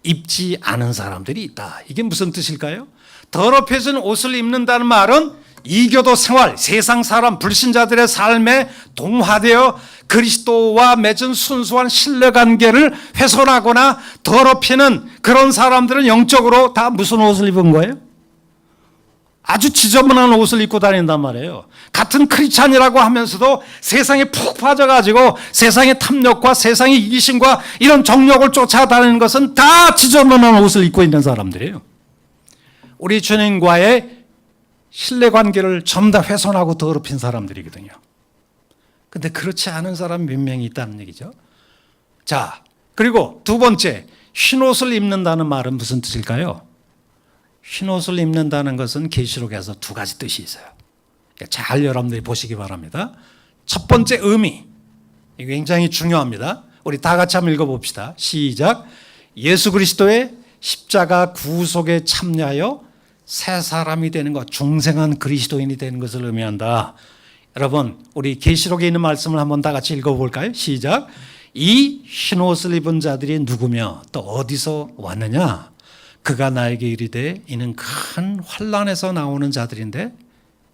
[SPEAKER 1] 입지 않은 사람들이 있다. 이게 무슨 뜻일까요? 더럽혀진 옷을 입는다는 말은 이교도 생활, 세상 사람, 불신자들의 삶에 동화되어 그리스도와 맺은 순수한 신뢰관계를 훼손하거나 더럽히는 그런 사람들은 영적으로 다 무슨 옷을 입은 거예요? 아주 지저분한 옷을 입고 다닌단 말이에요. 같은 크리스찬이라고 하면서도 세상에 푹 빠져가지고 세상의 탐욕과 세상의 이기심과 이런 정욕을 쫓아다니는 것은 다 지저분한 옷을 입고 있는 사람들이에요. 우리 주님과의 신뢰관계를 전부 다 훼손하고 더럽힌 사람들이거든요. 근데 그렇지 않은 사람이 몇 명이 있다는 얘기죠. 자, 그리고 두 번째, 흰옷을 입는다는 말은 무슨 뜻일까요? 흰옷을 입는다는 것은 계시록에서 두 가지 뜻이 있어요. 잘 여러분들이 보시기 바랍니다. 첫 번째 의미, 이게 굉장히 중요합니다. 우리 다 같이 한번 읽어봅시다. 시작. 예수 그리스도의 십자가 구속에 참여하여 새 사람이 되는 것, 중생한 그리스도인이 되는 것을 의미한다. 여러분, 우리 계시록에 있는 말씀을 한번 다 같이 읽어볼까요? 시작. 이 흰옷을 입은 자들이 누구며 또 어디서 왔느냐? 그가 나에게 이르되 이는 큰 환난에서 나오는 자들인데,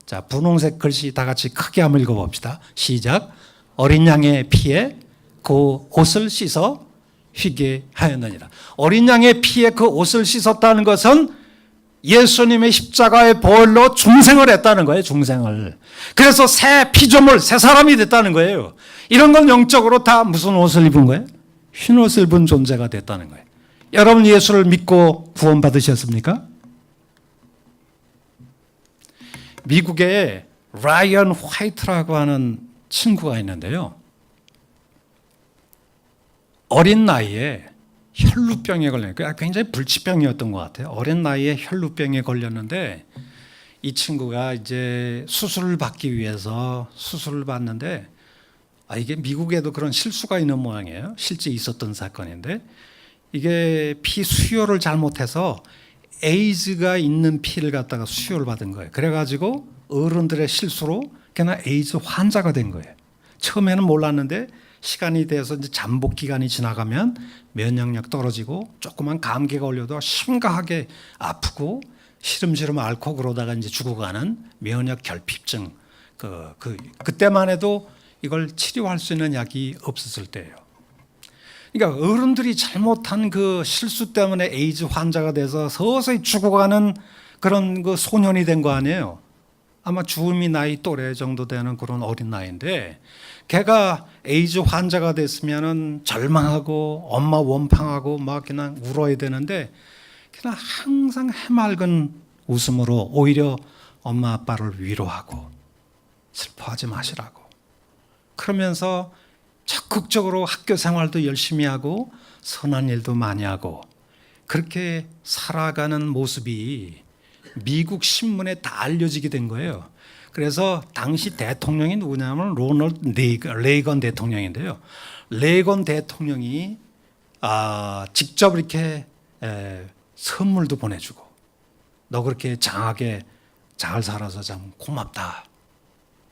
[SPEAKER 1] 자, 분홍색 글씨 다 같이 크게 한번 읽어봅시다. 시작. 어린 양의 피에 그 옷을 씻어 휘게 하였느니라. 어린 양의 피에 그 옷을 씻었다는 것은 예수님의 십자가의 보혈로 중생을 했다는 거예요. 중생을. 그래서 새 피조물, 새 사람이 됐다는 거예요. 이런 건 영적으로 다 무슨 옷을 입은 거예요? 흰 옷을 입은 존재가 됐다는 거예요. 여러분 예수를 믿고 구원받으셨습니까? 미국에 라이언 화이트라고 하는 친구가 있는데요. 어린 나이에 혈루병에 걸렸어요. 굉장히 불치병이었던 것 같아요. 어린 나이에 혈루병에 걸렸는데 이 친구가 이제 수술을 받기 위해서 수술을 받는데 이게 미국에도 그런 실수가 있는 모양이에요. 실제 있었던 사건인데 이게 피 수요를 잘못해서 에이즈가 있는 피를 갖다가 수요를 받은 거예요. 그래가지고 어른들의 실수로 그냥 에이즈 환자가 된 거예요. 처음에는 몰랐는데 시간이 돼서 이제 잠복 기간이 지나가면 면역력 떨어지고 조그만 감기가 걸려도 심각하게 아프고 시름시름 앓고 그러다가 이제 죽어가는 면역 결핍증. 그때만 해도 이걸 치료할 수 있는 약이 없었을 때예요. 그러니까 어른들이 잘못한 그 실수 때문에 에이즈 환자가 돼서 서서히 죽어가는 그런 그 소년이 된 거 아니에요. 아마 주음이 나이 또래 정도 되는 그런 어린 나이인데 걔가 에이즈 환자가 됐으면은 절망하고 엄마 원팡하고 막 그냥 울어야 되는데 그냥 항상 해맑은 웃음으로 오히려 엄마 아빠를 위로하고 슬퍼하지 마시라고 그러면서 적극적으로 학교 생활도 열심히 하고 선한 일도 많이 하고 그렇게 살아가는 모습이 미국 신문에 다 알려지게 된 거예요. 그래서 당시 대통령이 누구냐면 로널드 레이건 대통령인데요. 레이건 대통령이 직접 이렇게 선물도 보내주고 너 그렇게 장하게 잘 살아서 참 고맙다.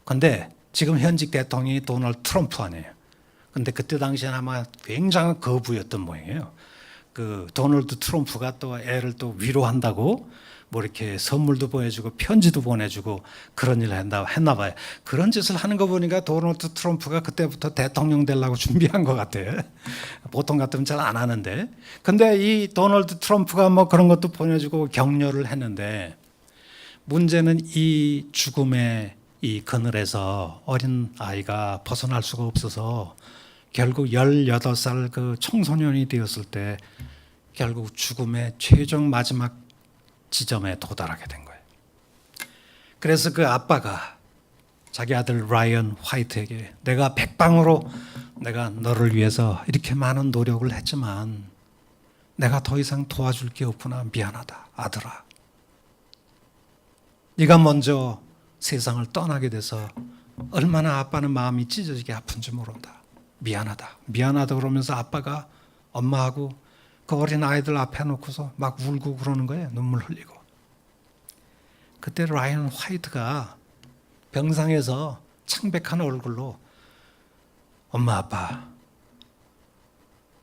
[SPEAKER 1] 근데 지금 현직 대통령이 도널드 트럼프 아니에요. 근데 그때 당시에는 아마 굉장한 거부였던 모양이에요. 그 도널드 트럼프가 또 애를 또 위로한다고 뭐 이렇게 선물도 보내주고 편지도 보내주고 그런 일을 했나 봐요. 그런 짓을 하는 거 보니까 도널드 트럼프가 그때부터 대통령 되려고 준비한 것 같아요. 보통 같으면 잘 안 하는데. 근데 이 도널드 트럼프가 뭐 그런 것도 보내주고 격려를 했는데 문제는 이 죽음의 이 그늘에서 어린 아이가 벗어날 수가 없어서 결국 18살 그 청소년이 되었을 때 결국 죽음의 최종 마지막 지점에 도달하게 된 거예요. 그래서 그 아빠가 자기 아들 라이언 화이트에게 내가 백방으로 내가 너를 위해서 이렇게 많은 노력을 했지만 내가 더 이상 도와줄 게 없구나. 미안하다 아들아. 네가 먼저 세상을 떠나게 돼서 얼마나 아빠는 마음이 찢어지게 아픈지 모른다. 미안하다. 미안하다 그러면서 아빠가 엄마하고 그 어린 아이들 앞에 놓고서 막 울고 그러는 거예요. 눈물 흘리고. 그때 라이언 화이트가 병상에서 창백한 얼굴로 엄마 아빠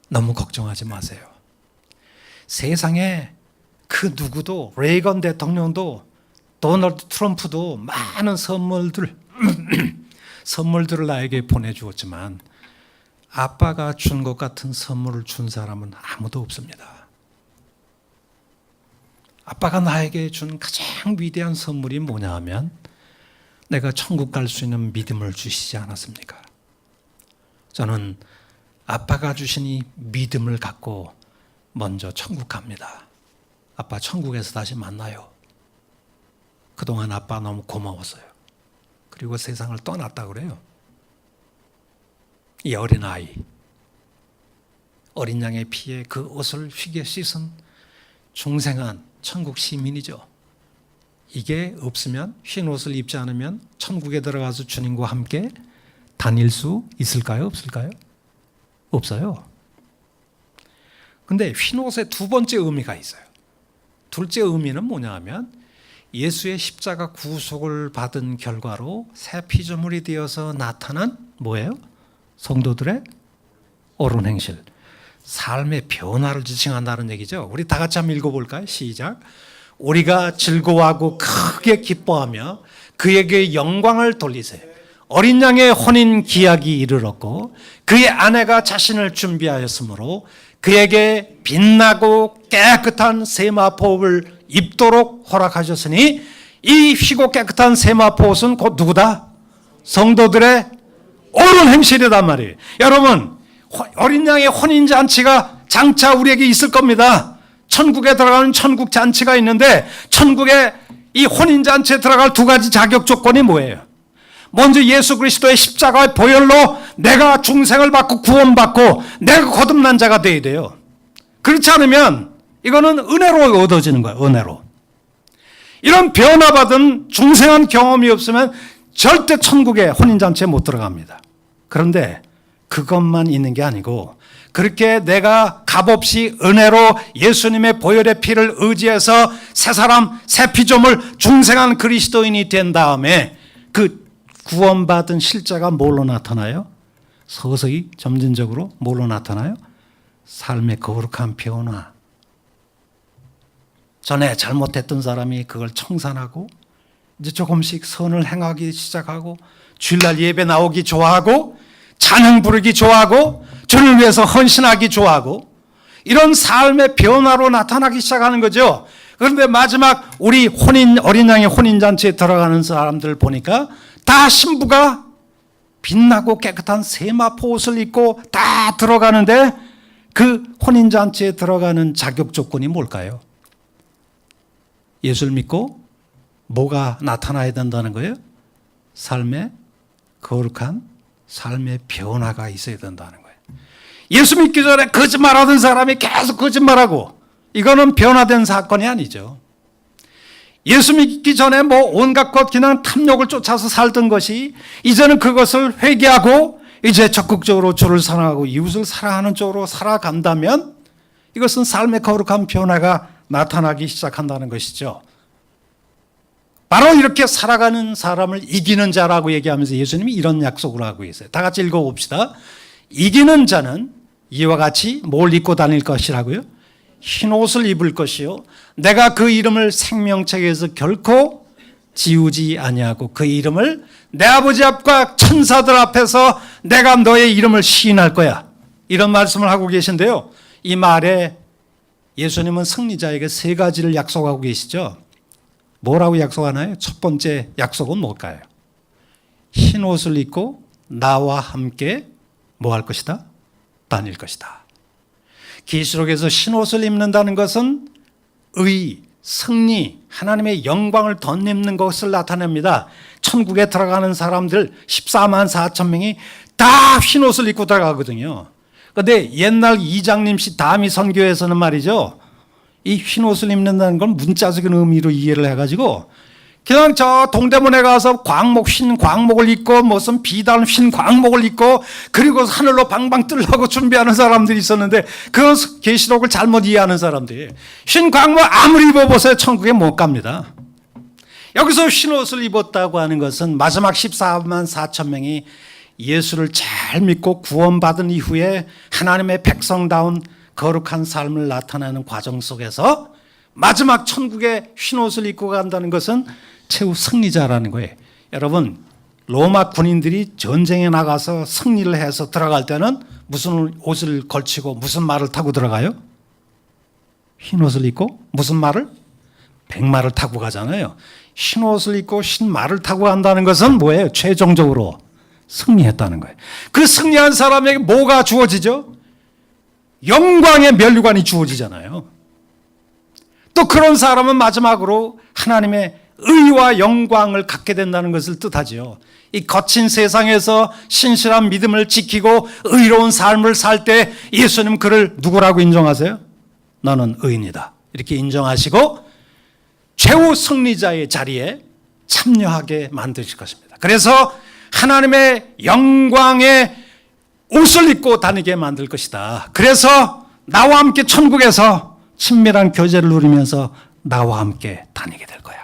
[SPEAKER 1] 너무 걱정하지 마세요. 세상에 그 누구도 레이건 대통령도 도널드 트럼프도 많은 선물들을 나에게 보내주었지만 아빠가 준 것 같은 선물을 준 사람은 아무도 없습니다. 아빠가 나에게 준 가장 위대한 선물이 뭐냐 하면 내가 천국 갈 수 있는 믿음을 주시지 않았습니까? 저는 아빠가 주신 이 믿음을 갖고 먼저 천국 갑니다. 아빠 천국에서 다시 만나요. 그동안 아빠 너무 고마웠어요. 그리고 세상을 떠났다 그래요. 이 어린아이, 어린 양의 피에 그 옷을 휘게 씻은 중생한 천국 시민이죠. 이게 없으면, 흰 옷을 입지 않으면 천국에 들어가서 주님과 함께 다닐 수 있을까요? 없을까요? 없어요. 근데 흰 옷의 두 번째 의미가 있어요. 둘째 의미는 뭐냐 하면 예수의 십자가 구속을 받은 결과로 새 피조물이 되어서 나타난 뭐예요? 성도들의 옳은 행실, 삶의 변화를 지칭한다는 얘기죠. 우리 다 같이 한번 읽어볼까요? 시작. 우리가 즐거워하고 크게 기뻐하며 그에게 영광을 돌리세요. 어린 양의 혼인 기약이 이르렀고 그의 아내가 자신을 준비하였으므로 그에게 빛나고 깨끗한 세마포옷을 입도록 허락하셨으니 이 휘고 깨끗한 세마포옷은 곧 누구다? 성도들의 옳은 행실이란 말이에요. 여러분, 어린 양의 혼인잔치가 장차 우리에게 있을 겁니다. 천국에 들어가는 천국 잔치가 있는데 천국에 이 혼인잔치에 들어갈 두 가지 자격 조건이 뭐예요? 먼저 예수 그리스도의 십자가의 보혈로 내가 중생을 받고 구원받고 내가 거듭난 자가 되어야 돼요. 그렇지 않으면 이거는 은혜로 얻어지는 거예요. 은혜로. 이런 변화받은 중생한 경험이 없으면 절대 천국에 혼인잔치에 못 들어갑니다. 그런데 그것만 있는 게 아니고 그렇게 내가 값없이 은혜로 예수님의 보혈의 피를 의지해서 새 사람, 새 피조물, 중생한 그리스도인이 된 다음에 그 구원받은 실제가 뭘로 나타나요? 서서히 점진적으로 뭘로 나타나요? 삶의 거룩한 변화. 전에 잘못했던 사람이 그걸 청산하고 이제 조금씩 선을 행하기 시작하고 주일날 예배 나오기 좋아하고 찬양 부르기 좋아하고 주를 위해서 헌신하기 좋아하고 이런 삶의 변화로 나타나기 시작하는 거죠. 그런데 마지막 우리 어린 양의 혼인잔치에 들어가는 사람들 보니까 다 신부가 빛나고 깨끗한 세마포 옷을 입고 다 들어가는데 그 혼인잔치에 들어가는 자격 조건이 뭘까요? 예수를 믿고 뭐가 나타나야 된다는 거예요? 삶의 거룩한 삶의 변화가 있어야 된다는 거예요. 예수 믿기 전에 거짓말하던 사람이 계속 거짓말하고 이거는 변화된 사건이 아니죠. 예수 믿기 전에 뭐 온갖 것 그냥 탐욕을 쫓아서 살던 것이 이제는 그것을 회개하고 이제 적극적으로 주를 사랑하고 이웃을 사랑하는 쪽으로 살아간다면 이것은 삶의 거룩한 변화가 나타나기 시작한다는 것이죠. 바로 이렇게 살아가는 사람을 이기는 자라고 얘기하면서 예수님이 이런 약속을 하고 계세요. 다 같이 읽어봅시다. 이기는 자는 이와 같이 뭘 입고 다닐 것이라고요? 흰 옷을 입을 것이요 내가 그 이름을 생명책에서 결코 지우지 아니하고 그 이름을 내 아버지 앞과 천사들 앞에서 내가 너의 이름을 시인할 거야. 이런 말씀을 하고 계신데요. 이 말에 예수님은 승리자에게 세 가지를 약속하고 계시죠. 뭐라고 약속하나요? 첫 번째 약속은 뭘까요? 흰 옷을 입고 나와 함께 뭐 할 것이다? 다닐 것이다. 계시록에서 흰 옷을 입는다는 것은 의, 승리, 하나님의 영광을 덧입는 것을 나타냅니다. 천국에 들어가는 사람들 14만 4천 명이 다 흰 옷을 입고 들어가거든요. 그런데 옛날 이장님씨 다미 선교에서는 말이죠. 이 흰 옷을 입는다는 건 문자적인 의미로 이해를 해가지고 그냥 저 동대문에 가서 흰 광목을 입고 무슨 비단 흰 광목을 입고 그리고 하늘로 방방 뜨려고 준비하는 사람들이 있었는데 그 계시록을 잘못 이해하는 사람들이 흰 광목 아무리 입어보세요 천국에 못 갑니다. 여기서 흰 옷을 입었다고 하는 것은 마지막 14만 4천 명이 예수를 잘 믿고 구원받은 이후에 하나님의 백성다운 거룩한 삶을 나타내는 과정 속에서 마지막 천국에 흰 옷을 입고 간다는 것은 최후 승리자라는 거예요. 여러분 로마 군인들이 전쟁에 나가서 승리를 해서 들어갈 때는 무슨 옷을 걸치고 무슨 말을 타고 들어가요? 흰 옷을 입고 무슨 말을? 백마를 타고 가잖아요. 흰 옷을 입고 흰 말을 타고 간다는 것은 뭐예요? 최종적으로 승리했다는 거예요. 그 승리한 사람에게 뭐가 주어지죠? 영광의 면류관이 주어지잖아요. 또 그런 사람은 마지막으로 하나님의 의와 영광을 갖게 된다는 것을 뜻하지요. 이 거친 세상에서 신실한 믿음을 지키고 의로운 삶을 살 때 예수님 그를 누구라고 인정하세요? 너는 의인이다. 이렇게 인정하시고 최후 승리자의 자리에 참여하게 만드실 것입니다. 그래서 하나님의 영광의 옷을 입고 다니게 만들 것이다. 그래서 나와 함께 천국에서 친밀한 교제를 누리면서 나와 함께 다니게 될 거야.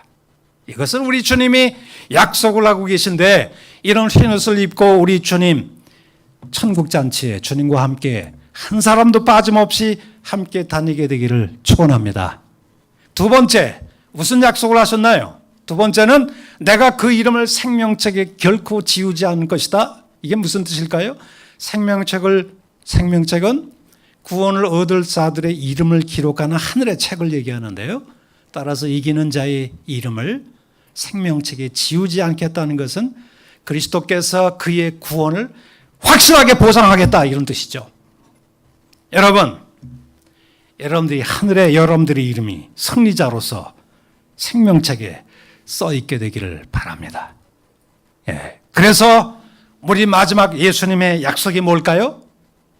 [SPEAKER 1] 이것을 우리 주님이 약속을 하고 계신데 이런 흰 옷을 입고 우리 주님 천국 잔치에 주님과 함께 한 사람도 빠짐없이 함께 다니게 되기를 축원합니다. 두 번째 무슨 약속을 하셨나요? 두 번째는 내가 그 이름을 생명책에 결코 지우지 않을 것이다. 이게 무슨 뜻일까요? 생명책은 구원을 얻을 자들의 이름을 기록하는 하늘의 책을 얘기하는데요. 따라서 이기는 자의 이름을 생명책에 지우지 않겠다는 것은 그리스도께서 그의 구원을 확실하게 보장하겠다 이런 뜻이죠. 여러분들이 하늘에 여러분들의 이름이 승리자로서 생명책에 써 있게 되기를 바랍니다. 그래서 우리 마지막 예수님의 약속이 뭘까요?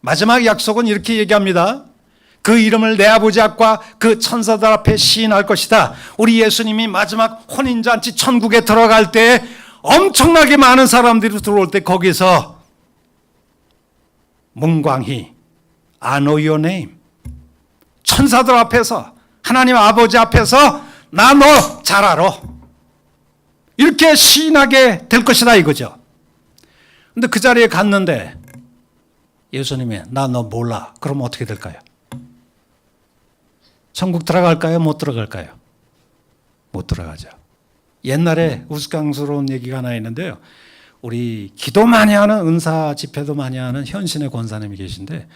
[SPEAKER 1] 마지막 약속은 이렇게 얘기합니다. 그 이름을 내 아버지 앞과 그 천사들 앞에 시인할 것이다. 우리 예수님이 마지막 혼인잔치 천국에 들어갈 때 엄청나게 많은 사람들이 들어올 때 거기서 문광희 I know your name 천사들 앞에서 하나님 아버지 앞에서 나 너 잘 알아 이렇게 시인하게 될 것이다 이거죠. 근데 그 자리에 갔는데 예수님이 나 너 몰라. 그럼 어떻게 될까요? 천국 들어갈까요? 못 들어갈까요? 못 들어가죠. 옛날에 우스꽝스러운 얘기가 하나 있는데요. 우리 기도 많이 하는 은사 집회도 많이 하는 현신의 권사님이 계신데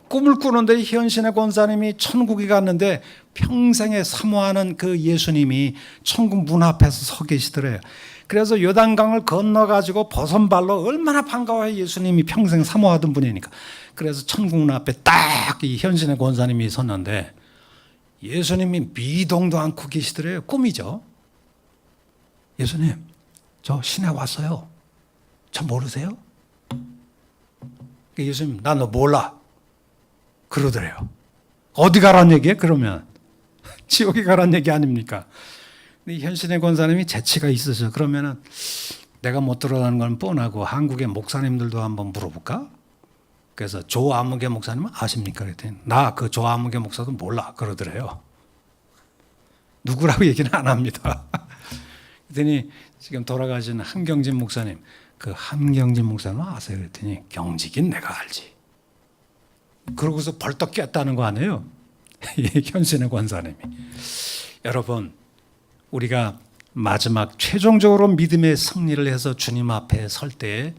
[SPEAKER 1] 꿈을 꾸는데 현신의 권사님이 천국에 갔는데 평생에 사모하는 그 예수님이 천국 문 앞에서 서 계시더래요. 그래서 요단강을 건너가지고 버선발로 얼마나 반가워요. 예수님이 평생 사모하던 분이니까. 그래서 천국 문 앞에 딱 이 현신의 권사님이 섰는데 예수님이 미동도 않고 계시더래요. 꿈이죠. 예수님, 저 시내 왔어요. 저 모르세요? 예수님, 나 너 몰라. 그러더래요. 어디 가란 얘기예요? 그러면 지옥에 가란 얘기 아닙니까? 현신의 권사님이 재치가 있으셔. 그러면은 내가 못 들어가는 건 뻔하고 한국의 목사님들도 한번 물어볼까? 그래서 조아무개 목사님은 아십니까? 그랬더니 나 그 조아무개 목사도 몰라 그러더래요. 누구라고 얘기는 안 합니다. 그랬더니 지금 돌아가신 한경진 목사님, 그 한경진 목사님 아세요? 그랬더니 경직인 내가 알지. 그러고서 벌떡 깼다는 거 아니에요? 현신의 권사님이. 여러분, 우리가 마지막 최종적으로 믿음의 승리를 해서 주님 앞에 설 때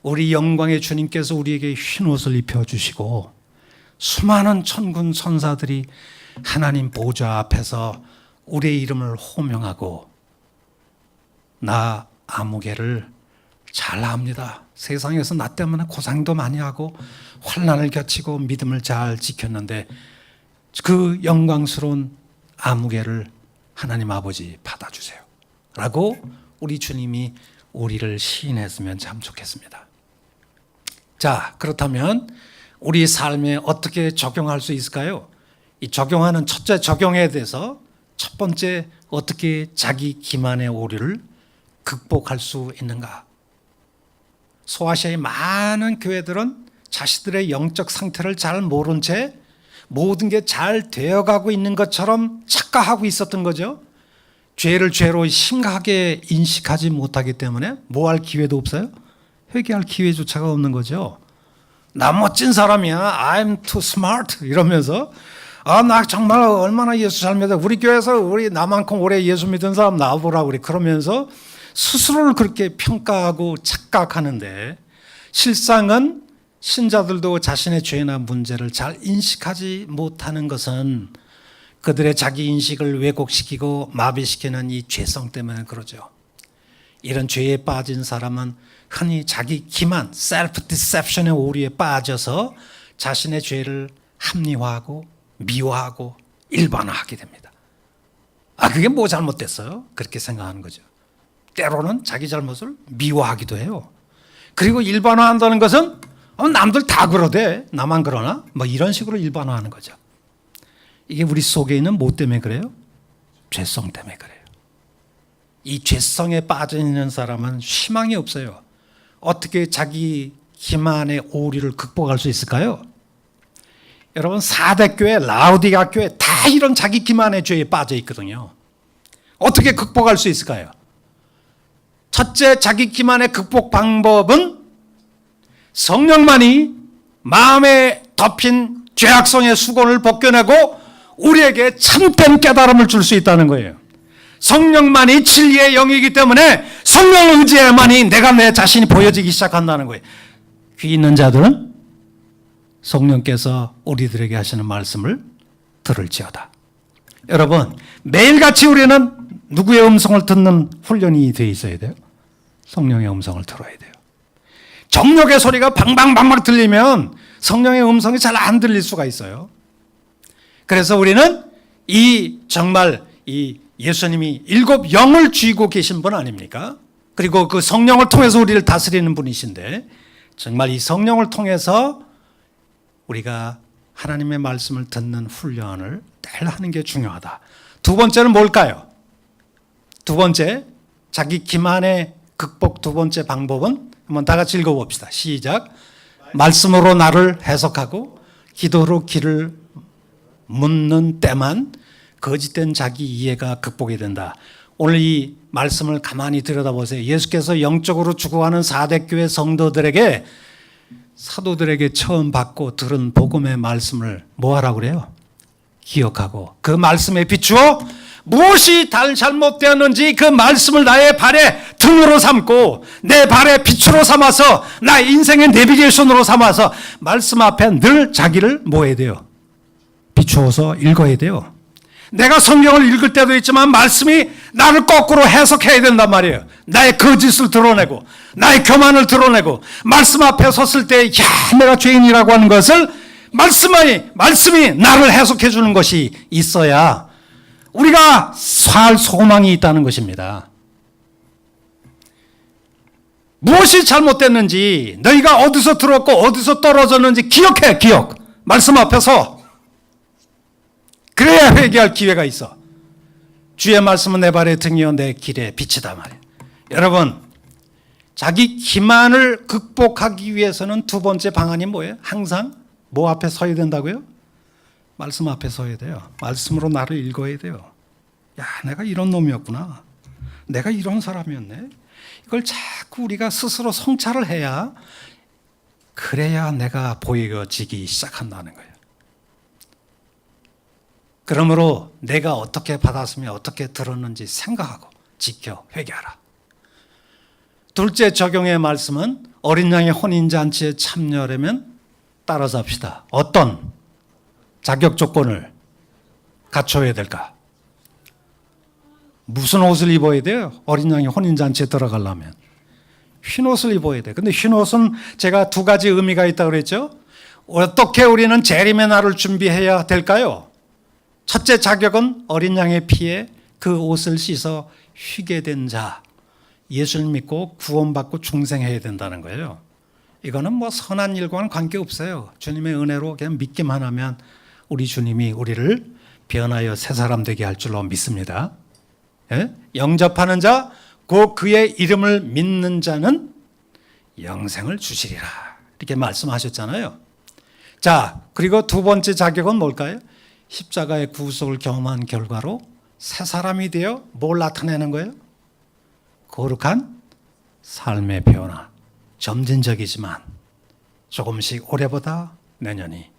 [SPEAKER 1] 우리 영광의 주님께서 우리에게 흰 옷을 입혀주시고 수많은 천군 천사들이 하나님 보좌 앞에서 우리의 이름을 호명하고 나 아무개를 잘 압니다. 세상에서 나 때문에 고생도 많이 하고 환난을 겪치고 믿음을 잘 지켰는데 그 영광스러운 아무개를 하나님 아버지 받아주세요 라고 우리 주님이 우리를 시인했으면 참 좋겠습니다. 자, 그렇다면 우리 삶에 어떻게 적용할 수 있을까요? 이 적용하는 첫째 적용에 대해서 첫 번째 어떻게 자기 기만의 오류를 극복할 수 있는가? 소아시아의 많은 교회들은 자신들의 영적 상태를 잘 모른 채 모든 게 잘 되어가고 있는 것처럼 착각하고 있었던 거죠. 죄를 죄로 심각하게 인식하지 못하기 때문에 뭐 할 기회도 없어요. 회개할 기회조차가 없는 거죠. 나 멋진 사람이야. I'm too smart 이러면서 나 정말 얼마나 예수 잘 믿어. 우리 교회에서 우리 나만큼 오래 예수 믿은 사람 나와보라고 그래. 그러면서 스스로를 그렇게 평가하고 착각하는데 실상은 신자들도 자신의 죄나 문제를 잘 인식하지 못하는 것은 그들의 자기 인식을 왜곡시키고 마비시키는 이 죄성 때문에 그러죠. 이런 죄에 빠진 사람은 흔히 자기 기만, 셀프 디셉션의 오류에 빠져서 자신의 죄를 합리화하고 미화하고 일반화하게 됩니다. 그게 뭐 잘못됐어요? 그렇게 생각하는 거죠. 때로는 자기 잘못을 미화하기도 해요. 그리고 일반화한다는 것은 남들 다 그러대. 나만 그러나? 뭐 이런 식으로 일반화하는 거죠. 이게 우리 속에 있는 뭐 때문에 그래요? 죄성 때문에 그래요. 이 죄성에 빠져 있는 사람은 희망이 없어요. 어떻게 자기 기만의 오류를 극복할 수 있을까요? 여러분, 4대 교회, 라우디가 교회 다 이런 자기 기만의 죄에 빠져 있거든요. 어떻게 극복할 수 있을까요? 첫째, 자기 기만의 극복 방법은 성령만이 마음에 덮인 죄악성의 수건을 벗겨내고 우리에게 참된 깨달음을 줄 수 있다는 거예요. 성령만이 진리의 영이기 때문에 성령을 의지해야만이 내가 내 자신이 보여지기 시작한다는 거예요. 귀 있는 자들은 성령께서 우리들에게 하시는 말씀을 들을지어다. 여러분, 매일같이 우리는 누구의 음성을 듣는 훈련이 되어 있어야 돼요? 성령의 음성을 들어야 돼요. 정력의 소리가 방방방방 들리면 성령의 음성이 잘 안 들릴 수가 있어요. 그래서 우리는 정말 예수님이 7 영을 쥐고 계신 분 아닙니까? 그리고 그 성령을 통해서 우리를 다스리는 분이신데 정말 이 성령을 통해서 우리가 하나님의 말씀을 듣는 훈련을 늘 하는 게 중요하다. 두 번째는 뭘까요? 두 번째, 자기 기만의 극복 두 번째 방법은 한번 다 같이 읽어봅시다. 시작. 말씀으로 나를 해석하고 기도로 길을 묻는 때만 거짓된 자기 이해가 극복이 된다. 오늘 이 말씀을 가만히 들여다보세요. 예수께서 영적으로 죽어가는 4대 교회 성도들에게 사도들에게 처음 받고 들은 복음의 말씀을 뭐 하라고 그래요? 기억하고 그 말씀에 비추어 무엇이 잘못되었는지 그 말씀을 나의 발의 등으로 삼고 내 발의 빛으로 삼아서 나의 인생의 내비게이션으로 삼아서 말씀 앞에 늘 자기를 뭐 해야 돼요? 비추어서 읽어야 돼요. 내가 성경을 읽을 때도 있지만 말씀이 나를 거꾸로 해석해야 된단 말이에요. 나의 거짓을 드러내고 나의 교만을 드러내고 말씀 앞에 섰을 때 내가 죄인이라고 하는 것을 말씀이 나를 해석해 주는 것이 있어야 우리가 살 소망이 있다는 것입니다. 무엇이 잘못됐는지 너희가 어디서 들었고 어디서 떨어졌는지 기억해. 말씀 앞에서 그래야 회개할 기회가 있어. 주의 말씀은 내 발의 등이요 내 길의 빛이다 말이에요. 여러분, 자기 기만을 극복하기 위해서는 두 번째 방안이 뭐예요? 항상 뭐 앞에 서야 된다고요? 말씀 앞에 서야 돼요. 말씀으로 나를 읽어야 돼요. 야, 내가 이런 놈이었구나. 내가 이런 사람이었네. 이걸 자꾸 우리가 스스로 성찰을 해야, 그래야 내가 보여지기 시작한다는 거예요. 그러므로 내가 어떻게 받았으며 어떻게 들었는지 생각하고 지켜 회개하라. 둘째 적용의 말씀은 어린 양의 혼인잔치에 참여하려면 따라잡시다. 어떤 자격 조건을 갖춰야 될까? 무슨 옷을 입어야 돼요? 어린 양이 혼인잔치에 들어가려면 흰옷을 입어야 돼요. 근데 흰옷은 제가 두 가지 의미가 있다고 그랬죠? 어떻게 우리는 재림의 날을 준비해야 될까요? 첫째 자격은 어린 양의 피에 그 옷을 씻어 휘게 된 자, 예수를 믿고 구원받고 중생해야 된다는 거예요. 이거는 뭐 선한 일과는 관계없어요. 주님의 은혜로 그냥 믿기만 하면 우리 주님이 우리를 변하여 새 사람 되게 할 줄로 믿습니다. 예? 영접하는 자, 곧 그의 이름을 믿는 자는 영생을 주시리라. 이렇게 말씀하셨잖아요. 자, 그리고 두 번째 자격은 뭘까요? 십자가의 구속을 경험한 결과로 새 사람이 되어 뭘 나타내는 거예요? 거룩한 삶의 변화. 점진적이지만 조금씩 올해보다 내년이,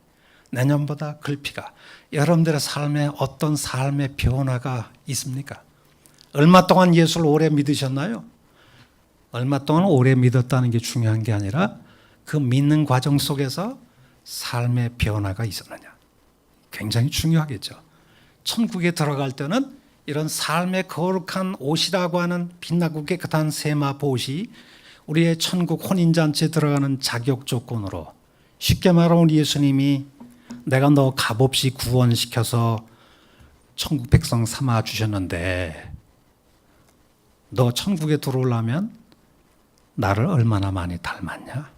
[SPEAKER 1] 내년보다 글피가, 여러분들의 삶에 어떤 삶의 변화가 있습니까? 얼마 동안 예수를 오래 믿으셨나요? 얼마 동안 오래 믿었다는 게 중요한 게 아니라 그 믿는 과정 속에서 삶의 변화가 있었느냐. 굉장히 중요하겠죠. 천국에 들어갈 때는 이런 삶의 거룩한 옷이라고 하는 빛나고 깨끗한 세마포 옷이 우리의 천국 혼인잔치에 들어가는 자격 조건으로, 쉽게 말하면 예수님이 내가 너 값없이 구원시켜서 천국 백성 삼아 주셨는데 너 천국에 들어오려면 나를 얼마나 많이 닮았냐?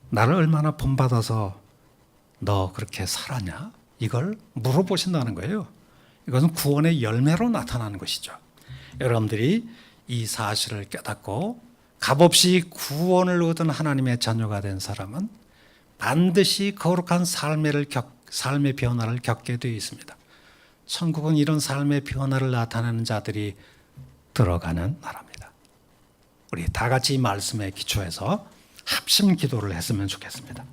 [SPEAKER 1] 나를 얼마나 본받아서 너 그렇게 살았냐? 이걸 물어보신다는 거예요. 이것은 구원의 열매로 나타나는 것이죠. 여러분들이 이 사실을 깨닫고 값없이 구원을 얻은 하나님의 자녀가 된 사람은 반드시 거룩한 삶의 변화를 겪게 되어 있습니다. 천국은 이런 삶의 변화를 나타내는 자들이 들어가는 나라입니다. 우리 다 같이 이 말씀에 기초해서 합심 기도를 했으면 좋겠습니다.